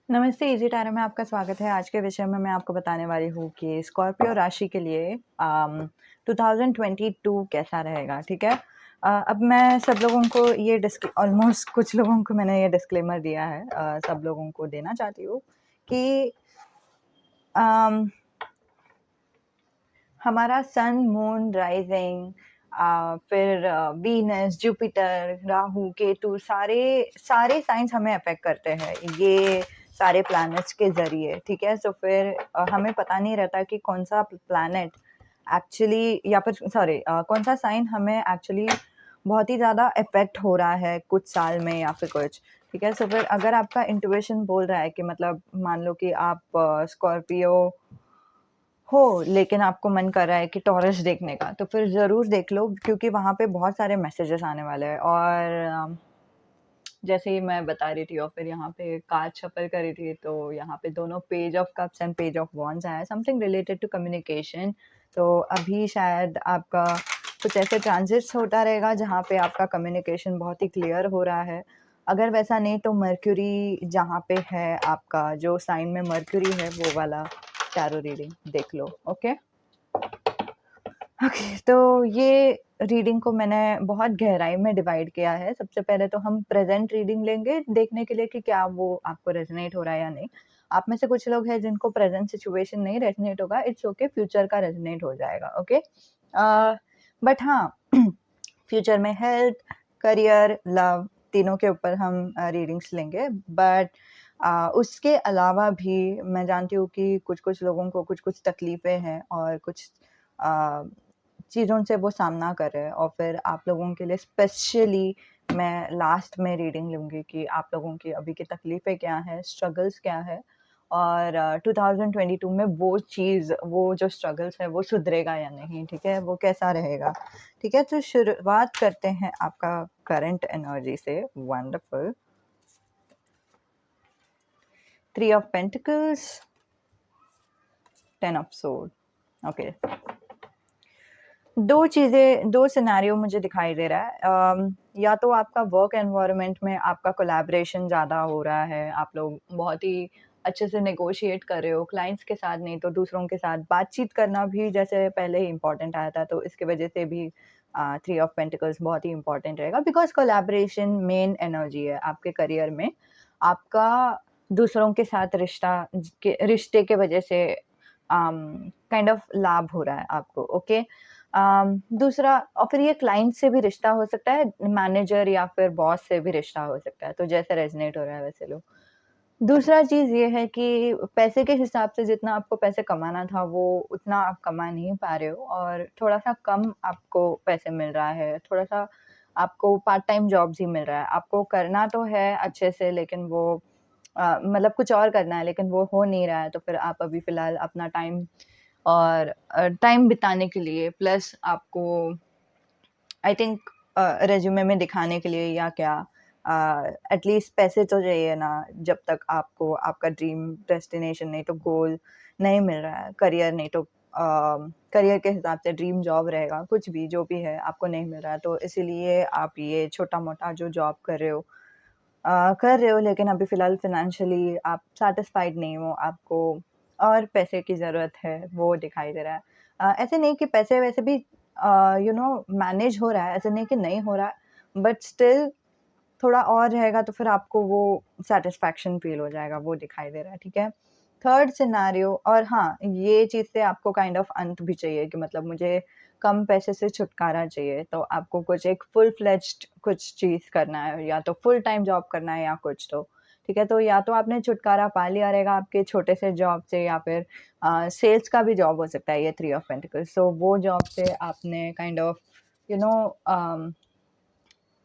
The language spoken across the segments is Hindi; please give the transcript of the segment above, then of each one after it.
नमस्ते, इजी टैरो में आपका स्वागत है। आज के विषय में मैं आपको बताने वाली हूँ कि स्कॉर्पियो राशि के लिए 2022 कैसा रहेगा, ठीक है? अब मैं सब लोगों को ये ऑलमोस्ट कुछ लोगों को मैंने ये डिस्क्लेमर दिया है, सब लोगों को देना चाहती हूँ कि अम, हमारा सन, मून, राइजिंग, फिर वीनस, जुपिटर, राहु, केतु सारे सारे साइंस हमें अफेक्ट करते हैं, ये सारे प्लैनेट्स के ज़रिए, ठीक है? तो फिर हमें पता नहीं रहता कि कौन सा प्लैनेट एक्चुअली या फिर सॉरी कौन सा साइन हमें एक्चुअली बहुत ही ज़्यादा इफ़ेक्ट हो रहा है कुछ साल में या फिर कुछ, ठीक है? सो फिर अगर आपका इंट्यूइशन बोल रहा है कि मतलब मान लो कि आप स्कॉर्पियो हो, लेकिन आपको मन कर रहा है कि टॉरस देखने का, तो फिर ज़रूर देख लो क्योंकि वहाँ पे बहुत सारे मैसेजेस आने वाले हैं। और जैसे ही मैं बता रही थी और फिर यहाँ पे कार्ड शफल कर रही थी, तो यहाँ पे दोनों page of cups and page of wands आया, समथिंग रिलेटेड टू कम्युनिकेशन। तो अभी शायद आपका कुछ ऐसे ट्रांजिट्स होता रहेगा जहाँ पे आपका कम्युनिकेशन बहुत ही क्लियर हो रहा है। अगर वैसा नहीं तो मर्क्यूरी जहाँ पे है, आपका जो साइन में मर्क्यूरी है वो वाला टैरो रीडिंग देख लो। ओके ओके, तो ये रीडिंग को मैंने बहुत गहराई में डिवाइड किया है। सबसे पहले तो हम प्रेजेंट रीडिंग लेंगे देखने के लिए कि क्या वो आपको रेजोनेट हो रहा है या नहीं। आप में से कुछ लोग हैं जिनको प्रेजेंट सिचुएशन नहीं रेजोनेट होगा, इट्स ओके, फ्यूचर का रेजोनेट हो जाएगा। ओके, बट हाँ फ्यूचर में हेल्थ, करियर, लव तीनों के ऊपर हम रीडिंग्स लेंगे। बट उसके अलावा भी मैं जानती हूँ कि कुछ-कुछ लोगों को कुछ-कुछ तकलीफ़ें हैं और कुछ अ, चीज़ों से वो सामना कर रहे हैं, और फिर आप लोगों के लिए स्पेशली मैं लास्ट में रीडिंग लूँगी कि आप लोगों की अभी की तकलीफ़ें क्या हैं, स्ट्रगल्स क्या है, और 2022 में वो चीज़, वो जो स्ट्रगल्स है वो सुधरेगा या नहीं, ठीक है? वो कैसा रहेगा, ठीक है? तो शुरुआत करते हैं आपका करंट एनर्जी से। Wonderful. 3 of pentacles, 10 of sword. Okay, दो सिनेरियो मुझे दिखाई दे रहा है। या तो आपका वर्क एनवायरनमेंट में आपका कोलैबोरेशन ज़्यादा हो रहा है, आप लोग बहुत ही अच्छे से नेगोशिएट कर रहे हो, क्लाइंट्स के साथ नहीं तो दूसरों के साथ बातचीत करना भी जैसे पहले ही इम्पोर्टेंट आया था, तो इसकी वजह से भी 3 ऑफ पेंटिकल्स बहुत ही इम्पोर्टेंट रहेगा, बिकॉज़ कोलैबोरेशन मेन एनर्जी है आपके करियर में। आपका दूसरों के साथ रिश्ते के वजह से काइंड ऑफ लाभ हो रहा है आपको। ओके, दूसरा, और फिर ये क्लाइंट से भी रिश्ता हो सकता है, मैनेजर या फिर बॉस से भी रिश्ता हो सकता है, तो जैसे रेज़ोनेट हो रहा है वैसे लो। दूसरा चीज़ ये है कि पैसे के हिसाब से जितना आपको पैसे कमाना था, वो उतना आप कमा नहीं पा रहे हो और थोड़ा-सा कम आपको पैसे मिल रहा है, थोड़ा-सा आपको पार्ट टाइम जॉब्स ही मिल रहा है। आपको करना तो है अच्छे से, लेकिन वो मतलब कुछ और करना है लेकिन वो हो नहीं रहा है, तो फिर आप अभी फ़िलहाल अपना टाइम और टाइम बिताने के लिए प्लस आपको आई थिंक रिज़्यूमे में दिखाने के लिए या क्या एटलीस्ट पैसे तो चाहिए ना, जब तक आपको आपका ड्रीम डेस्टिनेशन नहीं तो गोल नहीं मिल रहा है, करियर नहीं तो करियर के हिसाब से ड्रीम जॉब रहेगा, कुछ भी जो भी है आपको नहीं मिल रहा है, तो इसीलिए आप ये छोटा-मोटा जो जॉब कर रहे हो, लेकिन अभी फ़िलहाल फ़ाइनेंशियली आप सैटिस्फाइड नहीं हो, आपको और पैसे की ज़रूरत है, वो दिखाई दे रहा है। ऐसे नहीं कि पैसे वैसे भी मैनेज हो रहा है, ऐसा नहीं कि नहीं हो रहा है, बट स्टिल थोड़ा और रहेगा तो फिर आपको वो सैटिस्फैक्शन फ़ील हो जाएगा, वो दिखाई दे रहा है, ठीक है? थर्ड सिनेरियो, और हाँ, ये चीज़ से आपको काइंड ऑफ अंत भी चाहिए कि मतलब मुझे कम पैसे से छुटकारा चाहिए, तो आपको कुछ एक फुल फ्लेज्ड कुछ चीज़ करना है, या तो फुल टाइम जॉब करना है या कुछ तो, ठीक है? तो या तो आपने छुटकारा पा लिया रहेगा आपके छोटे से जॉब से, या फिर सेल्स का भी जॉब हो सकता है ये 3 ऑफ पेंटिकल्स। सो वो जॉब से आपने kind of you know um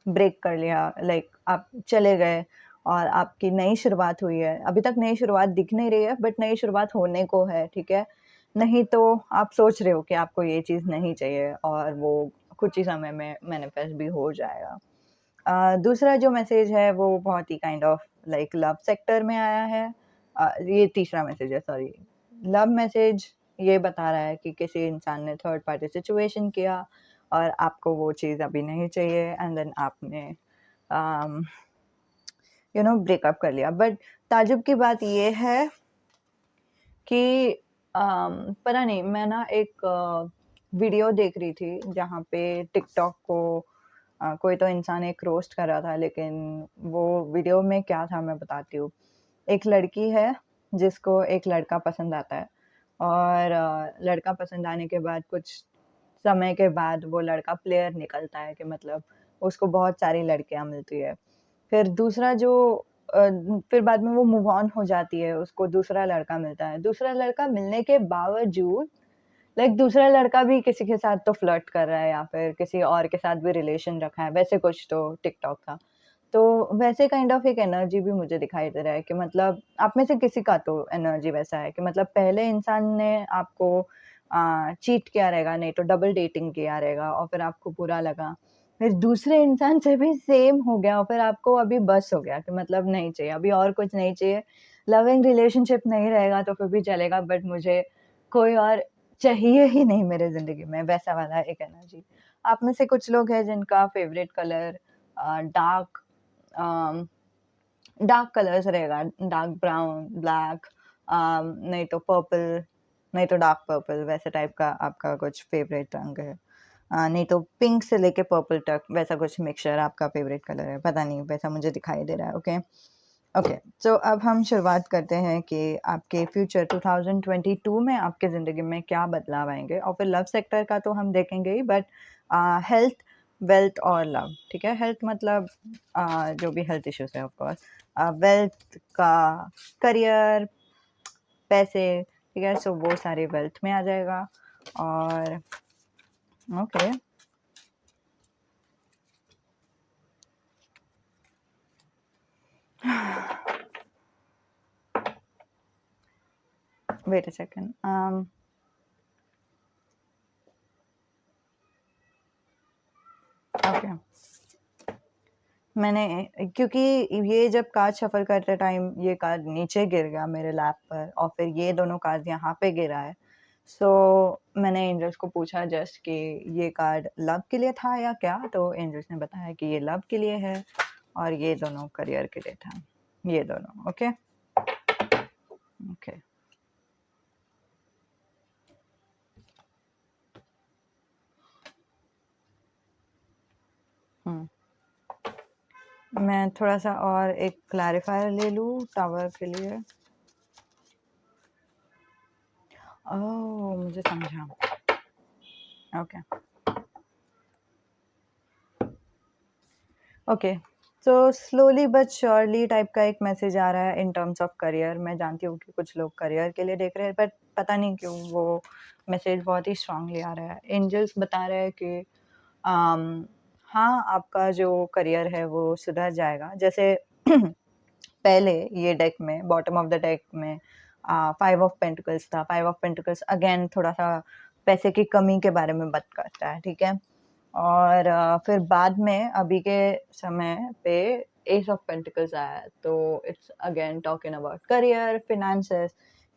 break कर लिया, लाइक आप चले गए और आपकी नई शुरुआत हुई है। अभी तक नई शुरुआत दिख नहीं रही है, बट नई शुरुआत होने को है, ठीक है? नहीं तो आप सोच रहे हो कि आपको ये चीज़ नहीं चाहिए और वो कुछ ही समय में मैनिफेस्ट भी हो जाएगा। दूसरा जो मैसेज है वो बहुत ही kind of like love sector में आया है। ये तीसरा मैसेज है, सॉरी। लव मैसेज ये बता रहा है कि किसी इंसान ने थर्ड पार्टी सिचुएशन किया और आपको वो चीज़ अभी नहीं चाहिए, एंड देन आपने अम, ब्रेकअप कर लिया। बट ताज्जुब की बात ये है कि पता नहीं, मैं ना एक वीडियो देख रही थी जहाँ पे टिकटॉक को कोई तो इंसान एक रोस्ट कर रहा था, लेकिन वो वीडियो में क्या था मैं बताती हूँ। एक लड़की है जिसको एक लड़का पसंद आता है, और लड़का पसंद आने के बाद कुछ समय के बाद वो लड़का प्लेयर निकलता है, कि मतलब उसको बहुत सारी लड़कियाँ मिलती है। फिर दूसरा जो अ, फिर बाद में वो मूव ऑन हो जाती है, उसको दूसरा लड़का मिलता है। दूसरा लड़का मिलने के बावजूद लाइक दूसरा लड़का भी किसी के साथ तो फ्लर्ट कर रहा है, या फिर किसी और के साथ भी रिलेशन रखा है, वैसे कुछ तो टिकटॉक था। तो वैसे काइंड ऑफ एक एनर्जी भी मुझे दिखाई दे रहा है, कि मतलब आप में से किसी का तो एनर्जी वैसा है, कि मतलब पहले इंसान ने आपको चीट किया रहेगा, नहीं तो डबल डेटिंग किया रहेगा, और फिर आपको बुरा लगा। फिर दूसरे इंसान से भी सेम हो गया, और फिर आपको अभी बस हो गया कि मतलब नहीं चाहिए, अभी और कुछ नहीं चाहिए। लविंग रिलेशनशिप नहीं रहेगा तो फिर भी चलेगा, बट मुझे कोई और चाहिए ही नहीं मेरे ज़िंदगी में, वैसा वाला एक एनर्जी। आप में से कुछ लोग हैं जिनका फेवरेट कलर डार्क अम, डार्क कलर्स रहेगा, डार्क ब्राउन, ब्लैक, नहीं तो पर्पल, नहीं तो डार्क पर्पल, वैसे टाइप का आपका कुछ फेवरेट रंग है। नहीं तो पिंक से लेके पर्पल तक वैसा कुछ मिक्सचर आपका फेवरेट कलर है, पता नहीं, वैसा मुझे दिखाई दे रहा है। ओके, ओके, सो अब हम शुरुआत करते हैं कि आपके फ्यूचर 2022 में आपके ज़िंदगी में क्या बदलाव आएँगे, और फिर लव सेक्टर का तो हम देखेंगे ही, बट हेल्थ, वेल्थ और लव, ठीक है? हेल्थ मतलब जो भी हेल्थ इश्यूज़ है ऑफ कोर्स, वेल्थ का करियर, पैसे, ठीक है? सो वो सारे वेल्थ में आ जाएगा। और okay, wait a second. Okay, मैंने क्योंकि ये जब कार्ड शफल करते टाइम ये कार्ड नीचे गिर गया मेरे लैप पर, और फिर ये दोनों कार्ड यहाँ पे गिरा है। सो मैंने एंजल्स को पूछा जस्ट कि ये कार्ड लव के लिए था या क्या, तो एंजल्स ने बताया कि ये लव के लिए है, और ये दोनों करियर के लिए था, ये दोनों। ओके, ओके, मैं थोड़ा सा और एक क्लैरिफायर ले लूँ टावर के लिए। ओह, मुझे समझा। Okay, okay, so slowly but surely type का एक मैसेज आ रहा है इन टर्म्स ऑफ करियर। मैं जानती हूँ कि कुछ लोग करियर के लिए देख रहे हैं, बट पता नहीं क्यों वो मैसेज बहुत ही स्ट्रांगली आ रहा है। एंजल्स बता रहे हैं कि हाँ, आपका जो करियर है वो सुधर जाएगा। जैसे पहले ये डेक में, बॉटम ऑफ द डेक में 5 ऑफ पेंटिकल्स था। 5 ऑफ पेंटिकल्स अगेन थोड़ा-सा पैसे की कमी के बारे में बात करता है, ठीक है? और फिर बाद में अभी के समय पे एस ऑफ पेंटिकल्स आया है, तो it's again talking about career, finances,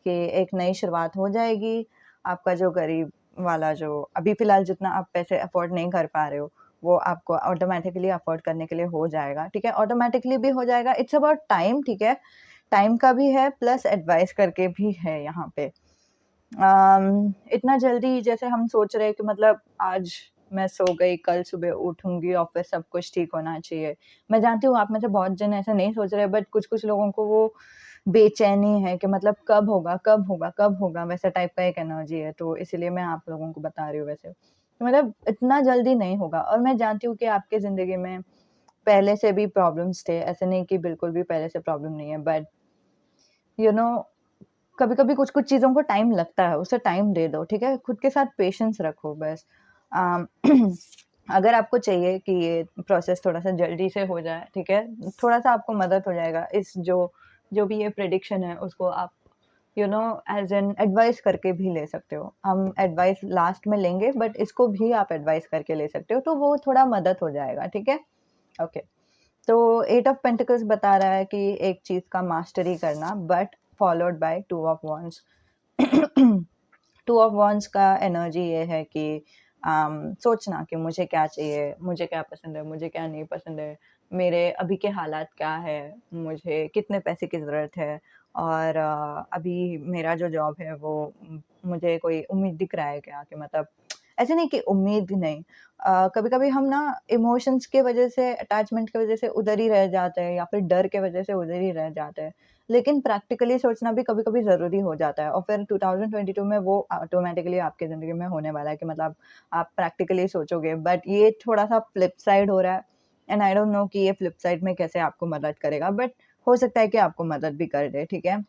कि एक नई शुरुआत हो जाएगी। आपका जो गरीब वाला जो अभी फ़िलहाल जितना आप पैसे अफ़ोर्ड नहीं कर पा रहे हो, वो आपको ऑटोमैटिकली अफ़ोर्ड करने के लिए हो जाएगा, ठीक है? ऑटोमैटिकली भी हो जाएगा, इट्स अबाउट टाइम, ठीक है? टाइम का भी है प्लस एडवाइस करके भी है यहाँ पे। इतना जल्दी जैसे हम सोच रहे हैं कि मतलब आज मैं सो गई, कल सुबह उठूँगी और फिर सब कुछ ठीक होना चाहिए। मैं जानती हूँ आप में से बहुत जन ऐसा नहीं सोच रहे, बट कुछ-कुछ लोगों को वो बेचैनी है कि मतलब कब होगा, कब होगा, कब होगा, वैसा टाइप का एक एनर्जी है, तो इसीलिए मैं आप लोगों को बता रही हूँ वैसे। तो मतलब इतना जल्दी नहीं होगा, और मैं जानती हूँ कि आपके ज़िंदगी में पहले से भी प्रॉब्लम्स थे, ऐसे नहीं कि बिल्कुल भी पहले से प्रॉब्लम नहीं है, बट यू नो कभी-कभी कुछ-कुछ चीज़ों को टाइम लगता है, उसे टाइम दे दो, ठीक है? खुद के साथ पेशेंस रखो बस। अम, अगर आपको चाहिए कि ये प्रोसेस थोड़ा-सा जल्दी से हो जाए, ठीक है? थोड़ा-सा आपको मदद हो जाएगा, इस जो जो भी ये प्रेडिक्शन है उसको आप एज़ एन एडवाइस करके भी ले सकते हो। हम एडवाइस लास्ट में लेंगे, बट इसको भी आप एडवाइस करके ले सकते हो, तो वो थोड़ा मदद हो जाएगा, ठीक है? ओके। तो 8 ऑफ पेंटिकल्स बता रहा है कि एक चीज़ का मास्टरी करना, but followed by 2 of wands. 2 of wands का एनर्जी ये है कि सोचना कि मुझे क्या चाहिए, मुझे क्या पसंद है, मुझे क्या नहीं पसंद है। मेरे अभी के हालात क्या है, मुझे कितने पैसे की ज़रूरत है और अभी मेरा जो जॉब है वो मुझे कोई उम्मीद दिख रहा है क्या कि मतलब ऐसे नहीं कि उम्मीद नहीं, कभी-कभी हम ना इमोशंस की वज़ह से, अटैचमेंट की वज़ह से उधर ही रह जाते हैं या फिर डर के वज़ह से उधर ही रह जाते हैं। लेकिन प्रैक्टिकली सोचना भी कभी-कभी ज़रूरी हो जाता है और फिर 2022 में वो ऑटोमैटिकली आपकी ज़िंदगी में होने वाला है कि मतलब आप प्रैक्टिकली सोचोगे। बट ये थोड़ा-सा फ्लिप साइड हो रहा है एंड आई डोंट नो कि ये फ्लिप साइड में कैसे आपको मदद करेगा, बट हो सकता है कि आपको मदद भी कर दे, ठीक है?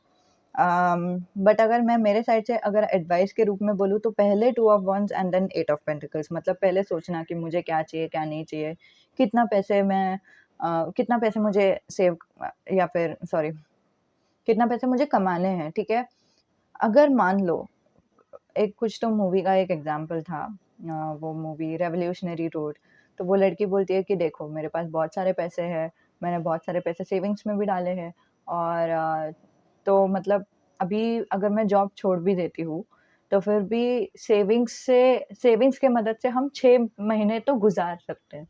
बट अगर मैं मेरे साइड से अगर एडवाइस के रूप में बोलूँ तो पहले 2 of wands and then 8 of pentacles, मतलब पहले सोचना कि मुझे क्या चाहिए, क्या नहीं चाहिए, कितना पैसे मैं कितना पैसे मुझे सेव या फिर सॉरी कितना पैसे मुझे कमाने हैं, ठीक है? अगर मान लो एक कुछ तो मूवी का एक एग्ज़ाम्पल था, वो मूवी रेवोल्यूशनरी रोड। तो वो लड़की बोलती है कि देखो मेरे पास बहुत सारे पैसे हैं, मैंने बहुत सारे पैसे सेविंग्स में भी डाले हैं और तो मतलब अभी अगर मैं जॉब छोड़ भी देती हूँ, तो फिर भी सेविंग्स के मदद से हम 6 महीने तो गुज़ार सकते हैं,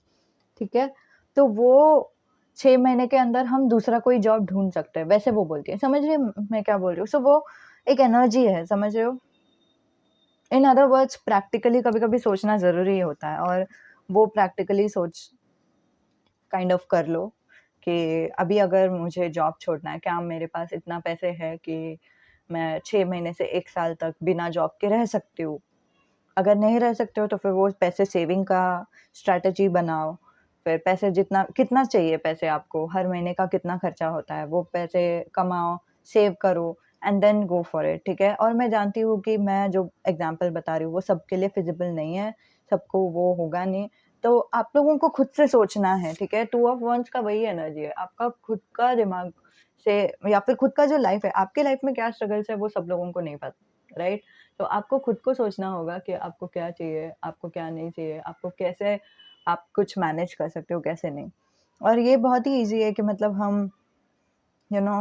ठीक है? तो वो 6 महीने के अंदर हम दूसरा कोई जॉब ढूँढ सकते हैं, वैसे वो बोलती है। समझ रही हैं मैं क्या बोल रही हूँ? सो वो एक एनर्जी है, समझ रहे हो? इन अदर वर्ड्स प्रैक्टिकली कभी-कभी सोचना ज़रूरी होता है और वो प्रैक्टिकली सोच काइंड ऑफ कर लो कि अभी अगर मुझे जॉब छोड़ना है, क्या मेरे पास इतना पैसे है कि मैं 6 महीने से 1 साल तक बिना जॉब के रह सकती हूँ? अगर नहीं रह सकते हो तो फिर वो पैसे सेविंग का स्ट्रैटेजी बनाओ। फिर पैसे जितना कितना चाहिए पैसे आपको, हर महीने का कितना खर्चा होता है, वो पैसे कमाओ, सेव करो and then go for it, ठीक है? और मैं जानती हूँ कि मैं जो एग्ज़ाम्पल बता रही हूँ वो सबके लिए फ़िज़िबल नहीं है, सबको वो होगा नहीं। तो आप लोगों को खुद से सोचना है, ठीक है? 2 ऑफ वांड्स का वही एनर्जी है, आपका खुद का दिमाग से या फिर खुद का जो लाइफ़ है, आपके लाइफ़ में क्या स्ट्रगल्स है वो सब लोगों को नहीं पता, राइट? तो आपको खुद को सोचना होगा कि आपको क्या चाहिए, आपको क्या नहीं चाहिए, आपको कैसे आप कुछ मैनेज कर सकते हो, कैसे नहीं। और ये बहुत ही ईज़ी है कि मतलब हम you know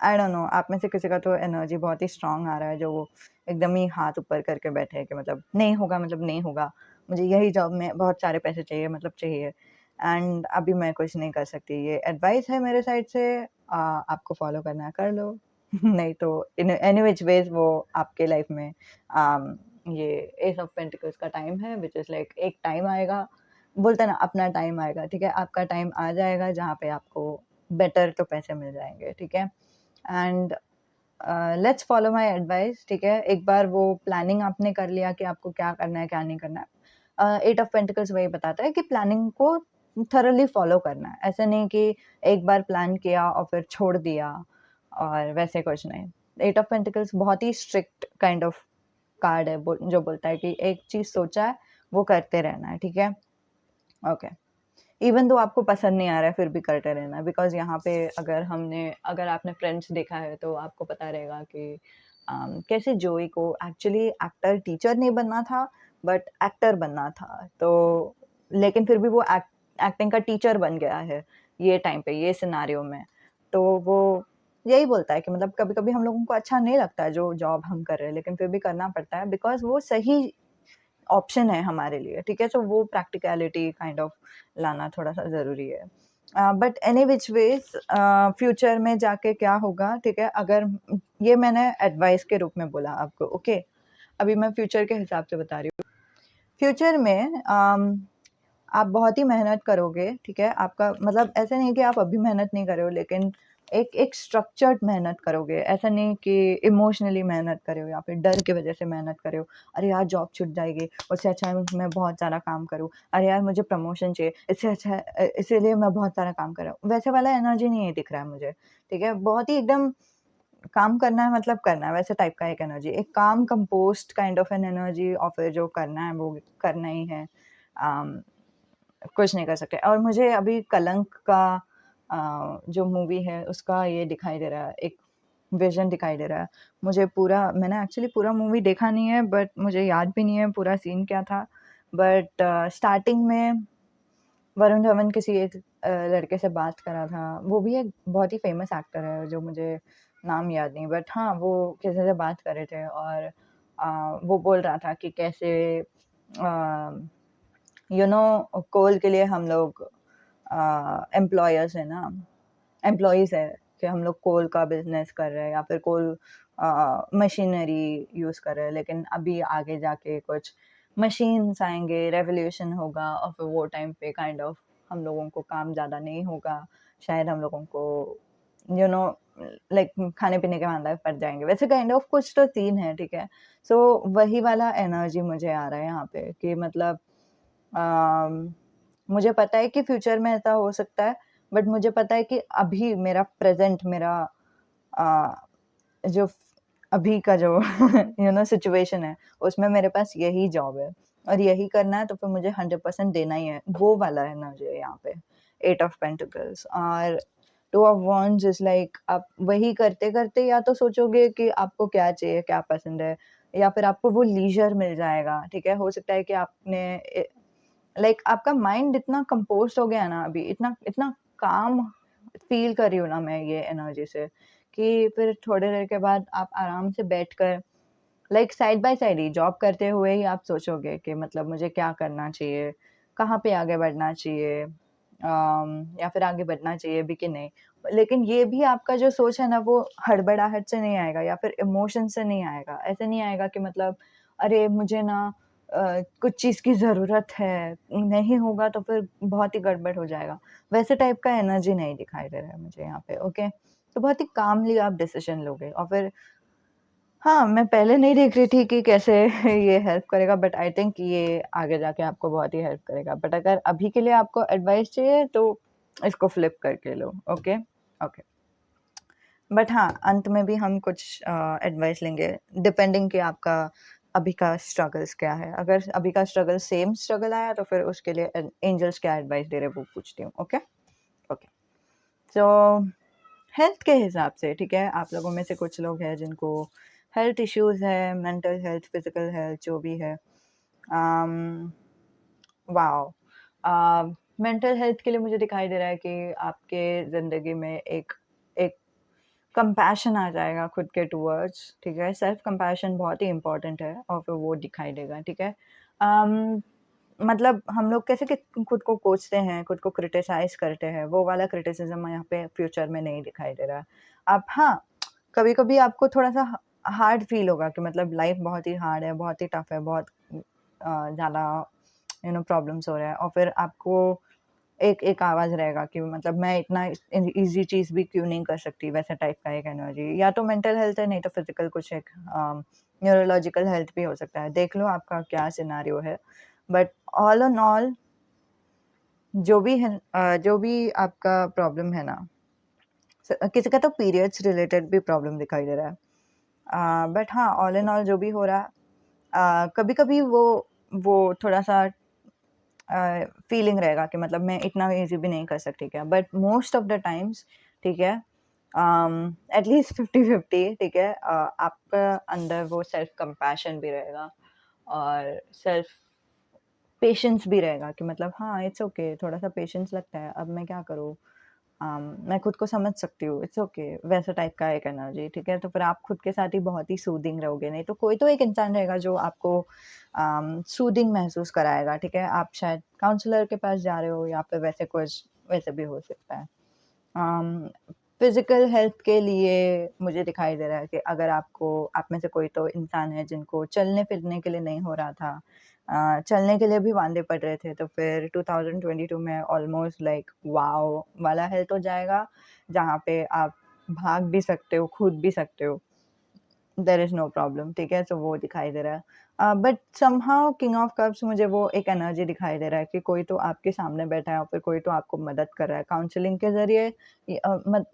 I don't know, आप में से किसी का तो एनर्जी बहुत ही स्ट्रॉन्ग आ रहा है, जो वो एकदम ही हाथ ऊपर करके बैठे हैं कि मतलब नहीं होगा मतलब नहीं होगा। मुझे यही जॉब में बहुत सारे पैसे चाहिए मतलब चाहिए एंड अभी मैं कुछ नहीं कर सकती। ये एडवाइस है मेरे साइड से, आपको फ़ॉलो करना है कर लो। नहीं तो इन एनी व्हिच वेज़ वो आपके लाइफ में ये एस ऑफ पेंटिकल्स का टाइम है व्हिच इज़ लाइक एक टाइम आएगा, बोलते हैं ना अपना टाइम आएगा, ठीक है? आपका टाइम आ जाएगा जहाँ पे आपको बेटर तो पैसे मिल जाएँगे, ठीक है? And let's follow my advice, ठीक है? एक बार वो प्लानिंग आपने कर लिया कि आपको क्या करना है, क्या नहीं करना है। 8 ऑफ पेंटिकल्स वही बताता है कि प्लानिंग को थॉरोली फॉलो करना है। ऐसा नहीं कि एक बार प्लान किया और फिर छोड़ दिया और वैसे कुछ नहीं। 8 ऑफ पेंटिकल्स बहुत ही स्ट्रिक्ट काइंड ऑफ कार्ड है जो बोलता है कि एक चीज़ सोचा है, वो करते रहना है, ठीक है? ओके। इवन दो आपको पसंद नहीं आ रहा है फिर भी करते रहना है, बिकॉज़ यहाँ पे अगर आपने फ्रेंड्स देखा है तो आपको पता रहेगा कि कैसे जोई को एक्चुअली एक्टर टीचर नहीं बनना था बट एक्टर बनना था। तो लेकिन फिर भी वो एक्टिंग का टीचर बन गया है ये टाइम पे, ये सिनेरियो में। तो वो यही बोलता है कि मतलब कभी-कभी हम लोगों को अच्छा नहीं लगता है जो जॉब हम कर रहे हैं, लेकिन फिर भी करना पड़ता है बिकॉज़ वो सही ऑप्शन है हमारे लिए, ठीक है? सो वो प्रैक्टिकैलिटी काइंड ऑफ लाना थोड़ा-सा ज़रूरी है। But any which ways future में जाके क्या होगा, ठीक है? अगर ये मैंने एडवाइस के रूप में बोला आपको, ओके? अभी मैं फ्यूचर के हिसाब से बता रही हूँ। फ्यूचर में आप बहुत ही मेहनत करोगे, ठीक है? आपका मतलब ऐसा नहीं है कि आप अभी मेहनत नहीं कर रहे हो, लेकिन एक एक स्ट्रक्चर्ड मेहनत करोगे। ऐसा नहीं कि इमोशनली मेहनत कर रहे हो या फिर डर की वज़ह से मेहनत कर रहे हो। अरे यार! जॉब छूट जाएगी, उससे अच्छा है मैं बहुत सारा काम करूँ। अरे यार! मुझे प्रमोशन चाहिए, इससे अच्छा है इसीलिए मैं बहुत सारा काम कर रहा हूँ। वैसे वाला एनर्जी नहीं दिख रहा है मुझे, ठीक है? बहुत ही एकदम काम करना है मतलब करना है, वैसे टाइप का एक एनर्जी। एक काम composed kind of an energy और फिर जो करना है वो करना ही है। अम कुछ नहीं कर सकते और मुझे अभी कलंक का जो मूवी है उसका ये दिखाई दे रहा है, एक विज़न दिखाई दे रहा है। मुझे पूरा मैंने एक्चुअली पूरा मूवी देखा नहीं है बट मुझे याद भी नहीं है पूरा सीन क्या था। बट स्टार्टिंग में वरुण धवन किसी एक लड़के से बात कर रहा था। वो भी एक बहुत ही फ़ेमस एक्टर है जो मुझे नाम याद नहीं बट हाँ, वो किसी से बात कर रहे थे और वो बोल रहा था कि कैसे कोल के लिए हम लोग एम्प्लॉयर्स है ना, एम्प्लॉइज़ है कि हम लोग कोल का बिज़नेस कर रहे हैं या फिर कोल मशीनरी यूज़ कर रहे हैं, लेकिन अभी आगे जाके कुछ मशीन्स आएँगे, रेवोल्यूशन होगा और फिर वो टाइम पे काइंड ऑफ हम लोगों को काम ज़्यादा नहीं होगा। शायद हम लोगों को यू नो लाइक खाने-पीने के मामला पड़ जाएँगे। वैसे काइंड ऑफ कुछ तो सीन है, ठीक है? सो वही वाला एनर्जी मुझे आ रहा है यहाँ पे कि मतलब अम, मुझे पता है कि फ्यूचर में ऐसा हो सकता है, बट मुझे पता है कि अभी मेरा प्रेज़ेंट मेरा अ, जो अभी का जो सिचुएशन है, उसमें मेरे पास यही जॉब है और यही करना है तो फिर मुझे 100% देना ही है। वो वाला एनर्जी है यहाँ पे, 8 ऑफ पेंटिकल्स और 2 ऑफ वांड्स इज़ लाइक आप वही करते-करते या तो सोचोगे कि आपको क्या चाहिए, क्या पसंद है या फिर आपको वो लीजर मिल जाएगा, ठीक है? हो सकता है कि आपने लाइक आपका माइंड इतना कंपोज़्ड हो गया है ना अभी, इतना इतना काम फ़ील कर रही हूँ ना मैं ये एनर्जी से, कि फिर थोड़ी देर के बाद आप आराम से बैठकर like side by side he job करते हुए ही आप सोचोगे कि मतलब मुझे क्या करना चाहिए, कहाँ पे आगे बढ़ना चाहिए या फिर आगे बढ़ना चाहिए भी कि नहीं। लेकिन ये भी आपका जो सोच है ना वो हड़बड़ाहट से नहीं आएगा या फिर इमोशन से नहीं आएगा। ऐसे नहीं आएगा कि मतलब अरे मुझे ना कुछ चीज़ की ज़रूरत है, नहीं होगा तो फिर बहुत ही गड़बड़ हो जाएगा। वैसे टाइप का एनर्जी नहीं दिखाई दे रहा है मुझे यहाँ पे, ओके? तो बहुत ही कामली आप डिसीज़न लोगे और फिर हाँ, मैं पहले नहीं देख रही थी कि कैसे ये हेल्प करेगा बट आई थिंक ये आगे जाके आपको बहुत ही हेल्प करेगा। बट अगर अभी के लिए आपको एडवाइस चाहिए तो इसको फ्लिप करके लो, ओके? ओके। बट हाँ, अंत में भी हम कुछ एडवाइस लेंगे डिपेंडिंग कि आपका अभी का स्ट्रगल्स क्या है। अगर अभी का स्ट्रगल सेम स्ट्रगल आया तो फिर उसके लिए एंजल्स क्या एडवाइस दे रहे हैं वो पूछती हूँ, ओके? ओके। सो हेल्थ के हिसाब से ठीक है, आप लोगों में से कुछ लोग हैं जिनको हेल्थ इश्यूज़ है, मेंटल हेल्थ, फिज़िकल हेल्थ जो भी है। अम, वॉव! मेंटल हेल्थ के लिए मुझे दिखाई दे रहा है कि आपके ज़िंदगी में एक एक कंपैशन आ जाएगा खुद के टुवर्ड्स, ठीक है? सेल्फ कंपैशन बहुत ही इम्पोर्टेंट है और फिर वो दिखाई देगा, ठीक है? अम, मतलब हम लोग कैसे कि खुद को कोसते हैं, खुद को क्रिटिसाइज़ करते हैं, वो वाला क्रिटिसिज़्म यहाँ पे फ्यूचर में नहीं दिखाई दे रहा है। आप हाँ, कभी-कभी आपको थोड़ा-सा हार्ड फ़ील होगा कि मतलब लाइफ़ बहुत ही हार्ड है, बहुत ही टफ़ है, बहुत ज़्यादा प्रॉब्लम्स हो रहा है और फिर आपको एक एक आवाज़ रहेगा कि मतलब मैं इतना ईज़ी चीज़ भी क्यों नहीं कर सकती, वैसा टाइप का एक एनर्जी या तो मेंटल हेल्थ है, नहीं तो फिज़िकल कुछ एक न्यूरोलॉजिकल हेल्थ भी हो सकता है। देख लो आपका क्या सिनेरियो है। बट ऑल इन ऑल जो भी है जो भी आपका प्रॉब्लम है ना, किसी का तो पीरियड्स रिलेटेड भी प्रॉब्लम दिखाई दे रहा है। बट हाँ, ऑल इन ऑल जो भी हो रहा है कभी-कभी वो थोड़ा-सा फीलिंग रहेगा कि मतलब मैं इतना ईज़ी भी नहीं कर सकती क्या? But most of the times ठीक है एटलीस्ट 50-50 ठीक है आपका अंदर वो सेल्फ कंपैशन भी रहेगा और सेल्फ पेशेंस भी रहेगा कि मतलब हाँ, इट्स ओके थोड़ा-सा पेशेंस लगता है, अब मैं क्या करूँ? मैं खुद को समझ सकती हूँ, इट्स ओके वैसा टाइप का एक एनर्जी, ठीक है? तो फिर आप खुद के साथ ही बहुत ही सूदिंग रहोगे, नहीं तो कोई तो एक इंसान रहेगा जो आपको सूदिंग महसूस कराएगा, ठीक है? आप शायद काउंसलर के पास जा रहे हो या फिर वैसे कुछ वैसे भी हो सकता है। अम, फिज़िकल हेल्थ के लिए मुझे दिखाई दे रहा है कि अगर आपको आप में से कोई तो इंसान है जिनको चलने-फिरने के लिए नहीं हो रहा था चलने के लिए भी वांदे पड़ रहे थे, तो फिर 2022 में ऑलमोस्ट लाइक वॉव वाला हेल्थ हो जाएगा, जहाँ पे आप भाग भी सकते हो, कूद भी सकते हो। देयर इज़ नो प्रॉब्लम ठीक है? सो वो दिखाई दे रहा है। But somehow king of cups मुझे वो एक एनर्जी दिखाई दे रहा है कि कोई तो आपके सामने बैठा है और फिर कोई तो आपको मदद कर रहा है काउंसलिंग के ज़रिए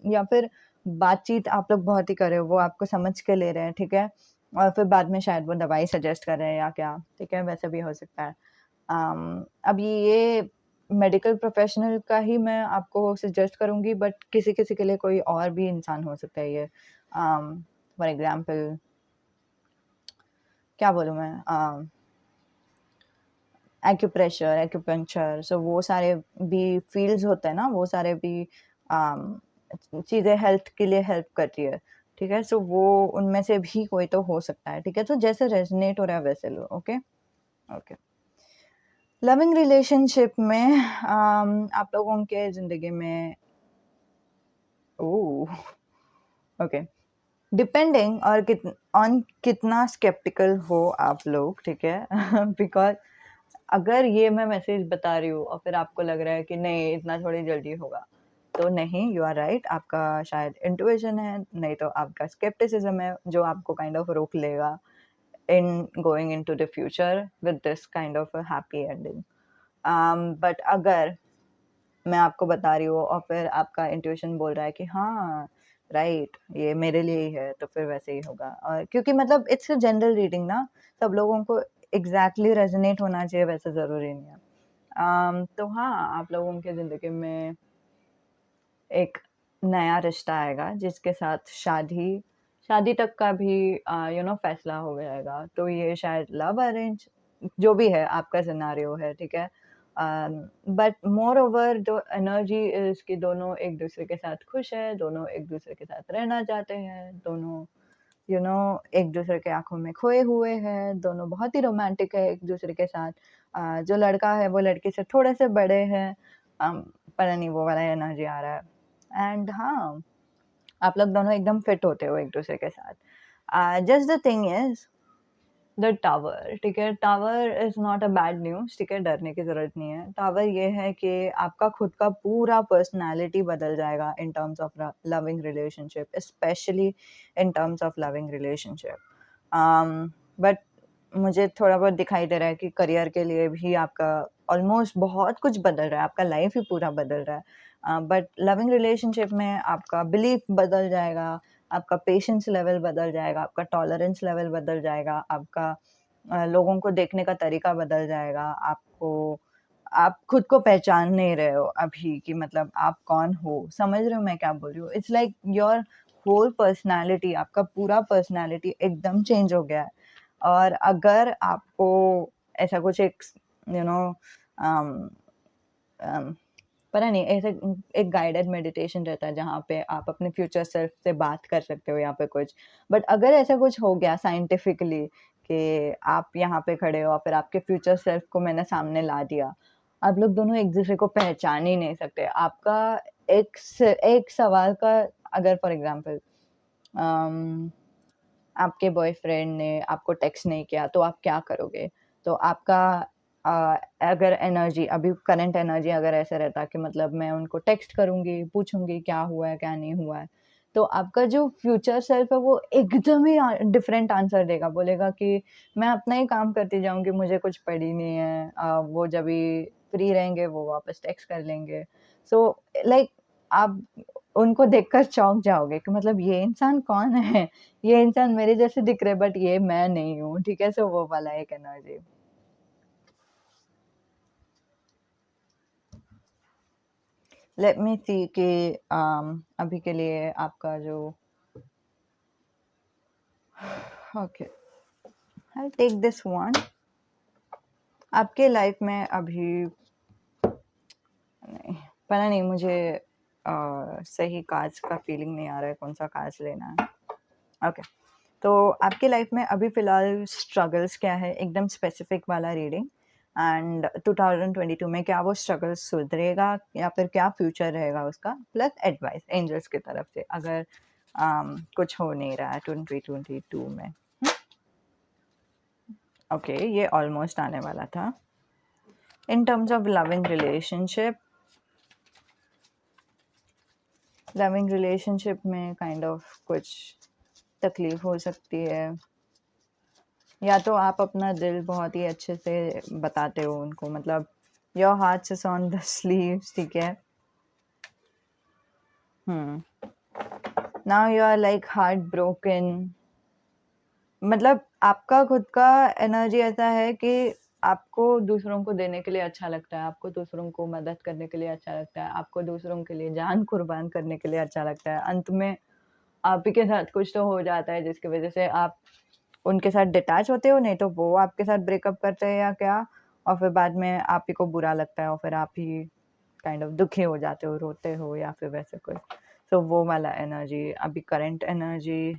या फिर बातचीत आप लोग बहुत ही कर रहे हो, वो आपको समझ के ले रहे हैं, ठीक है? और फिर बाद में शायद वो दवाई सजेस्ट कर रहे हैं या क्या, ठीक है? वैसे भी हो सकता है। अब ये मेडिकल प्रोफ़ेशनल का ही मैं आपको सजेस्ट करूँगी बट किसी-किसी के लिए कोई और भी इंसान हो सकता है ये। फॉर एग्ज़ाम्पल क्या बोलूँ मैं एक्यूप्रेशर, एक्यूपंक्चर सो वो सारे भी फ़ील्ड्स होते हैं ना, वो सारे भी चीज़ें हेल्थ के लिए हेल्प करती है, ठीक है? सो वो उनमें से भी कोई तो हो सकता है, ठीक है? तो जैसे रेज़ोनेट हो रहा है वैसे लो, ओके? ओके। लविंग रिलेशनशिप में आप लोगों के ज़िंदगी में ओह! ओके। डिपेंडिंग और कितना स्केप्टिकल हो आप लोग, ठीक है? बिकॉज़ अगर ये मैं मैसेज बता रही हूँ और फिर आपको लग रहा है कि नहीं इतना थोड़ी जल्दी होगा, तो नहीं, यू आर राइट, आपका शायद इंट्यूशन है, नहीं तो आपका स्केप्टिसिज्म है जो आपको काइंड ऑफ रोक लेगा in going into the future with this kind of a happy ending. But अगर मैं आपको बता रही हूँ और फिर आपका इंट्यूशन बोल रहा है कि हाँ, राइट, ये मेरे लिए ही है, तो फिर वैसे ही होगा। और क्योंकि मतलब इट्स अ जनरल रीडिंग ना, सब लोगों को एग्ज़ैक्टली रेज़ोनेट होना चाहिए वैसे ज़रूरी नहीं है। तो हाँ, आप लोगों की ज़िंदगी में एक नया रिश्ता आएगा जिसके साथ शादी शादी तक का भी फ़ैसला हो जाएगा। तो ये शायद लव अरेंज जो भी है आपका सिनेरियो है, ठीक है? बट मोरओवर जो एनर्जी इज़ कि दोनों एक-दूसरे के साथ खुश हैं, दोनों एक-दूसरे के साथ रहना चाहते हैं, दोनों एक-दूसरे के आँखों में खोए हुए हैं, दोनों बहुत ही रोमांटिक है एक-दूसरे के साथ। जो लड़का है वो लड़की से थोड़े से बड़े हैं, अम, पता नहीं वो वाला एनर्जी आ रहा है। एंड हाँ, आप लोग दोनों एकदम फिट होते हो एक-दूसरे के साथ। Just the thing is the tower, ठीक है? Tower is not a bad news, ठीक है? डरने की ज़रूरत नहीं है। टावर ये है कि आपका खुद का पूरा पर्सनैलिटी बदल जाएगा in terms of loving relationship, specially in terms of loving relationship. But मुझे थोड़ा बहुत दिखाई दे रहा है कि करियर के लिए भी आपका ऑलमोस्ट बहुत कुछ बदल रहा है, आपका लाइफ ही पूरा बदल रहा है। बट लविंग रिलेशनशिप में आपका बिलीफ बदल जाएगा, आपका पेशेंस लेवल बदल जाएगा, आपका टॉलरेंस लेवल बदल जाएगा, आपका लोगों को देखने का तरीका बदल जाएगा, आप खुद को पहचान नहीं रहे हो अभी कि मतलब आप कौन हो, समझ रहे हो मैं क्या बोल रही हूँ? It's like your whole personality, आपका पूरा पर्सनैलिटी एकदम चेंज हो गया है। और अगर आपको ऐसा कुछ एक यू नो अम अम पता नहीं ऐसे एक गाइडेड मेडिटेशन रहता है जहाँ पे आप अपने फ्यूचर सेल्फ से बात कर सकते हो यहाँ पे कुछ। बट अगर ऐसा कुछ हो गया साइंटिफिकली कि आप यहाँ पे खड़े हो और फिर आपके फ्यूचर सेल्फ को मैंने सामने ला दिया, आप लोग दोनों एक-दूसरे को पहचान ही नहीं सकते। आपका एक सवाल का अगर फॉर एग्ज़ाम्पल अम आपके बॉयफ्रेंड ने आपको टेक्स्ट नहीं किया तो आप क्या करोगे? तो आपका अ, अगर एनर्जी अभी करंट एनर्जी अगर ऐसा रहता कि मतलब मैं उनको टेक्स्ट करूँगी, पूछूँगी क्या हुआ है, क्या नहीं हुआ है। तो आपका जो फ्यूचर सेल्फ है वो एकदम ही डिफरेंट आंसर देगा, बोलेगा कि मैं अपना ही काम करती जाऊँगी, मुझे कुछ पड़ी नहीं है। वो जभी फ्री रहेंगे वो वापस टेक्स्ट कर लेंगे। सो लाइक आप उनको देखकर चौंक जाओगे कि मतलब ये इंसान कौन है? ये इंसान मेरे जैसे दिख रहे बट ये मैं नहीं हूँ, ठीक है? सो वो वाला एक एनर्जी। लेट मी सी कि अभी के लिए आपका जो okay, I will take this one. आपके लाइफ में अभी नहीं, पता नहीं मुझे सही काज का फीलिंग नहीं आ रहा है, कौन-सा काज लेना है। ओके, तो आपकी लाइफ में अभी फ़िलहाल स्ट्रगल्स क्या है? एकदम स्पेसिफिक वाला रीडिंग एंड 2022 में क्या वो स्ट्रगल सुधरेगा या फिर क्या फ्यूचर रहेगा उसका? प्लस एडवाइस एंजल्स की तरफ से अगर कुछ हो नहीं रहा है 2022 में। ओके, ये ऑलमोस्ट आने वाला था। In terms of loving relationship में काइंड ऑफ कुछ तकलीफ हो सकती है। या तो आप अपना दिल बहुत ही अच्छे से बताते हो उनको, मतलब your heart is on the sleeves, ठीक है? Now you are like heart broken. मतलब आपका खुद का एनर्जी ऐसा है कि आपको दूसरों को देने के लिए अच्छा लगता है, आपको दूसरों को मदद करने के लिए अच्छा लगता है, आपको दूसरों के लिए जान कुर्बान करने के लिए अच्छा लगता है। अंत में आप ही के साथ कुछ तो हो जाता है जिसकी वजह से आप उनके साथ डिटैच होते हो, नहीं तो वो आपके साथ ब्रेकअप करते हैं या क्या, और फिर बाद में आप ही को बुरा लगता है और फिर आप ही काइंड ऑफ दुखी हो जाते हो, रोते हो या फिर वैसे कुछ। तो वो वाला एनर्जी अभी करंट एनर्जी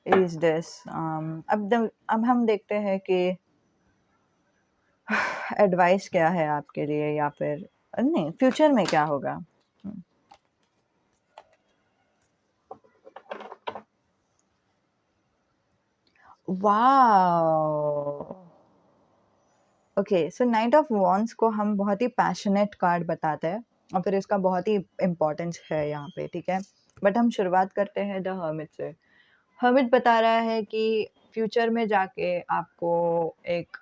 इज़ दिस। अब हम देखते हैं कि एडवाइस क्या है आपके लिए या फिर नहीं फ्यूचर में क्या होगा? Wow! Okay, so night of wands को हम बहुत ही पैशनेट कार्ड बताते हैं और फिर इसका बहुत ही इम्पोर्टेंस है यहाँ पे, ठीक है? बट हम शुरुआत करते हैं द हर्मिट से। हर्मिट बता रहा है कि फ्यूचर में जाके आपको एक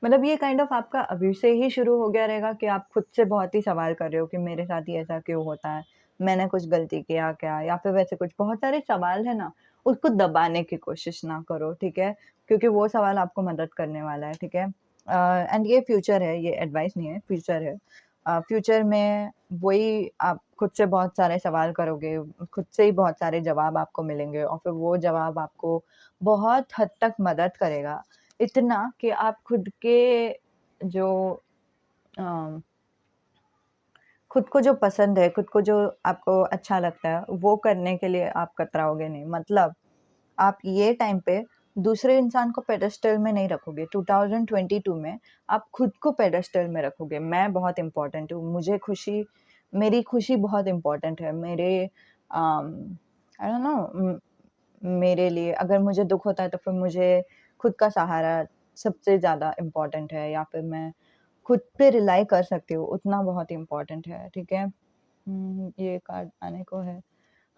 मतलब ये काइंड ऑफ आपका अभी से ही शुरू हो गया रहेगा कि आप खुद से बहुत ही सवाल कर रहे हो कि मेरे साथ ही ऐसा क्यों होता है? मैंने कुछ गलती किया क्या? या फिर वैसे कुछ बहुत सारे सवाल है ना, उसको दबाने की कोशिश ना करो, ठीक है? क्योंकि वो सवाल आपको मदद करने वाला है, ठीक है? एंड ये फ्यूचर है, ये एडवाइस नहीं है, फ्यूचर है। फ्यूचर में वही आप खुद से बहुत सारे सवाल करोगे, खुद से ही बहुत सारे जवाब आपको मिलेंगे और फिर वो जवाब आपको बहुत हद तक मदद करेगा। इतना कि आप खुद के जो अ, खुद को जो पसंद है, खुद को जो आपको अच्छा लगता है, वो करने के लिए आप कतराओगे नहीं। मतलब आप ये टाइम पे दूसरे इंसान को पेडेस्टल में नहीं रखोगे। 2022 में आप खुद को पेडेस्टल में रखोगे। मैं बहुत इम्पोर्टेंट हूँ, मुझे खुशी मेरी खुशी बहुत इम्पोर्टेंट है। आई डोंट नो मेरे लिए अगर मुझे दुःख होता है तो फिर मुझे खुद का सहारा सबसे ज़्यादा इम्पोर्टेंट है या फिर मैं खुद पे रिलाई कर सकती हूँ, उतना बहुत इम्पोर्टेंट है, ठीक है? ये कार्ड आने को है।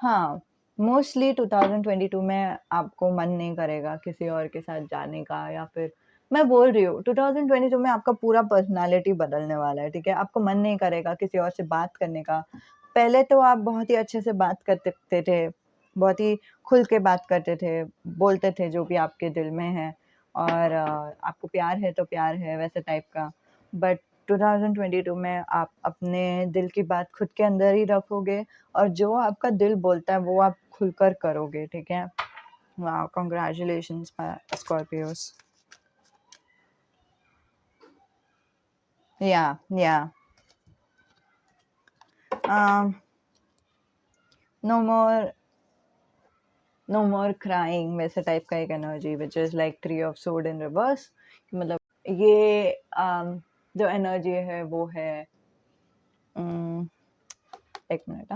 हाँ, मोस्टली 2022 में आपको मन नहीं करेगा किसी और के साथ जाने का या फिर मैं बोल रही हूँ 2022 में आपका पूरा पर्सनैलिटी बदलने वाला है, ठीक है? आपको मन नहीं करेगा किसी और से बात करने का। पहले तो आप बहुत ही अच्छे से बात करते थे, बहुत ही खुल के बात करते थे, बोलते थे जो भी आपके दिल में है और आपको प्यार है तो प्यार है वैसे टाइप का। बट 2022 में आप अपने दिल की बात खुद के अंदर ही रखोगे और जो आपका दिल बोलता है वो आप खुलकर करोगे, ठीक है? वाओ! Congratulations Scorpios. या um, नो मोर नो मोर क्राइंग वैसे टाइप का एक energy which is like 3 of sword in reverse मतलब ये जो एनर्जी है वो है उम, 1 मिनट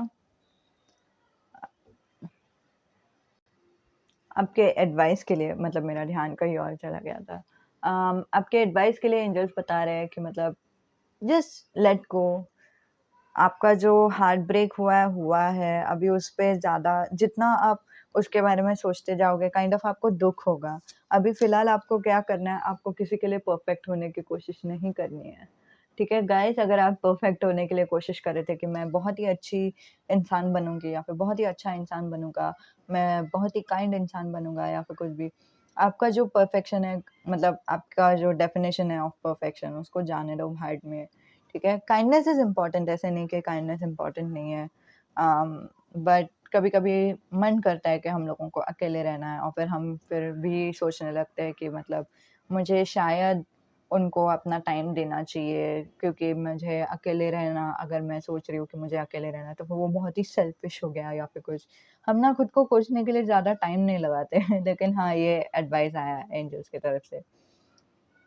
आपके एडवाइस के लिए मतलब मेरा ध्यान कहीं और चला गया था। आपके एडवाइस के लिए एंजल्स बता रहे हैं कि मतलब जस्ट लेट गो आपका जो हार्ट ब्रेक हुआ है अभी उस पे ज़्यादा जितना आप उसके बारे में सोचते जाओगे काइंड ऑफ आपको दुःख होगा। अभी फ़िलहाल आपको क्या करना है, आपको किसी के लिए परफ़ेक्ट होने की कोशिश नहीं करनी है। ठीक है गाइज़ अगर आप परफ़ेक्ट होने के लिए कोशिश कर रहे थे कि मैं बहुत ही अच्छी इंसान बनूँगी या फिर बहुत ही अच्छा इंसान बनूँगा, मैं बहुत ही काइंड इंसान बनूँगा या फिर कुछ भी। आपका जो परफ़ेक्शन है मतलब आपका जो डेफ़िनेशन है ऑफ परफ़ेक्शन उसको जाने दो हार्ट में। ठीक है? काइंडनेस इज़ इम्पोर्टेंट ऐसे नहीं कि काइंडनेस इम्पोर्टेंट नहीं है। बट कभी-कभी मन करता है कि हम लोगों को अकेले रहना है और फिर भी सोचने लगते हैं कि मतलब मुझे शायद उनको अपना टाइम देना चाहिए क्योंकि मुझे अकेले रहना अगर मैं सोच रही हूँ कि मुझे अकेले रहना है तो वो बहुत ही सेल्फिश हो गया या फिर कुछ। हम ना खुद को खोजने के लिए ज़्यादा टाइम नहीं लगाते हैं लेकिन हाँ, ये एडवाइस आया है एंजल्स की तरफ से।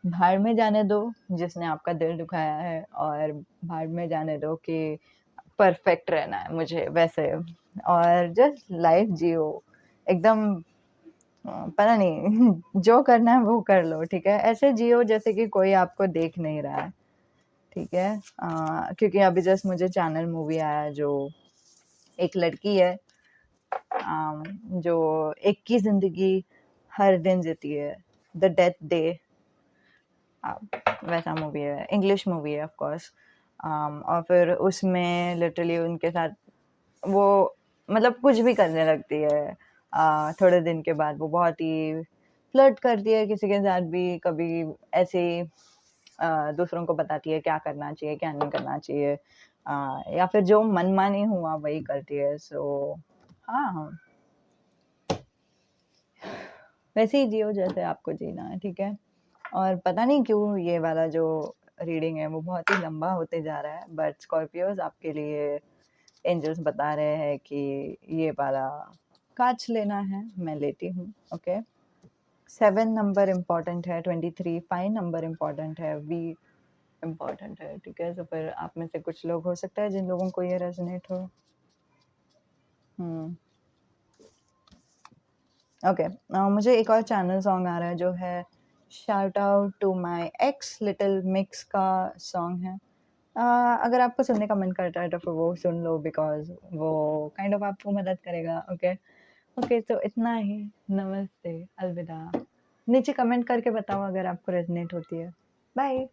भाड़ में जाने दो जिसने आपका दिल दुखाया है और भाड़ में जाने दो कि परफेक्ट रहना है मुझे वैसे और जस्ट लाइफ जियो एकदम पता नहीं जो करना है वो कर लो ठीक है ऐसे जियो जैसे कि कोई आपको देख नहीं रहा है ठीक है क्योंकि अभी जस्ट मुझे चैनल मूवी आया जो एक लड़की है जो एक की जिंदगी हर दिन जीती है द डेथ डे वैसा मूवी है इंग्लिश मूवी है ऑफ कोर्स और फिर उसमें लिटरली उनके साथ वो मतलब कुछ भी करने लगती है थोड़े दिन के बाद वो बहुत ही फ्लर्ट करती है किसी के साथ भी कभी ऐसे ही दूसरों को बताती है क्या करना चाहिए क्या नहीं करना चाहिए या फिर जो मनमानी हुआ वही करती है सो हाँ वैसे ही जियो जैसे आपको जीना है ठीक है और पता नहीं क्यों ये वाला जो रीडिंग है वो बहुत ही लंबा होते जा रहा है बट स्कॉर्पियोज आपके लिए एंजल्स बता रहे हैं कि ये वाला कांच लेना है मैं लेती हूँ ओके 7 नंबर इम्पोर्टेंट है, 23 फाइन नंबर इम्पोर्टेंट है, वी इम्पोर्टेंट है, ठीक है? तो फिर आप में से कुछ लोग हो सकता है जिन लोगों को ये रेज़ोनेट हो। हुँ। ओके मुझे एक और चैनल सॉन्ग आ रहा है जो है shout out to my ex little mix का सॉन्ग है। अ, अगर आपको सुनने का मन करता है तो फिर वो सुन लो बिकॉज़ वो काइंड ऑफ आपको मदद करेगा, ओके? ओके तो इतना ही। नमस्ते, अलविदा। नीचे कमेंट करके बताओ अगर आपको रेज़ोनेट होती है। बाय।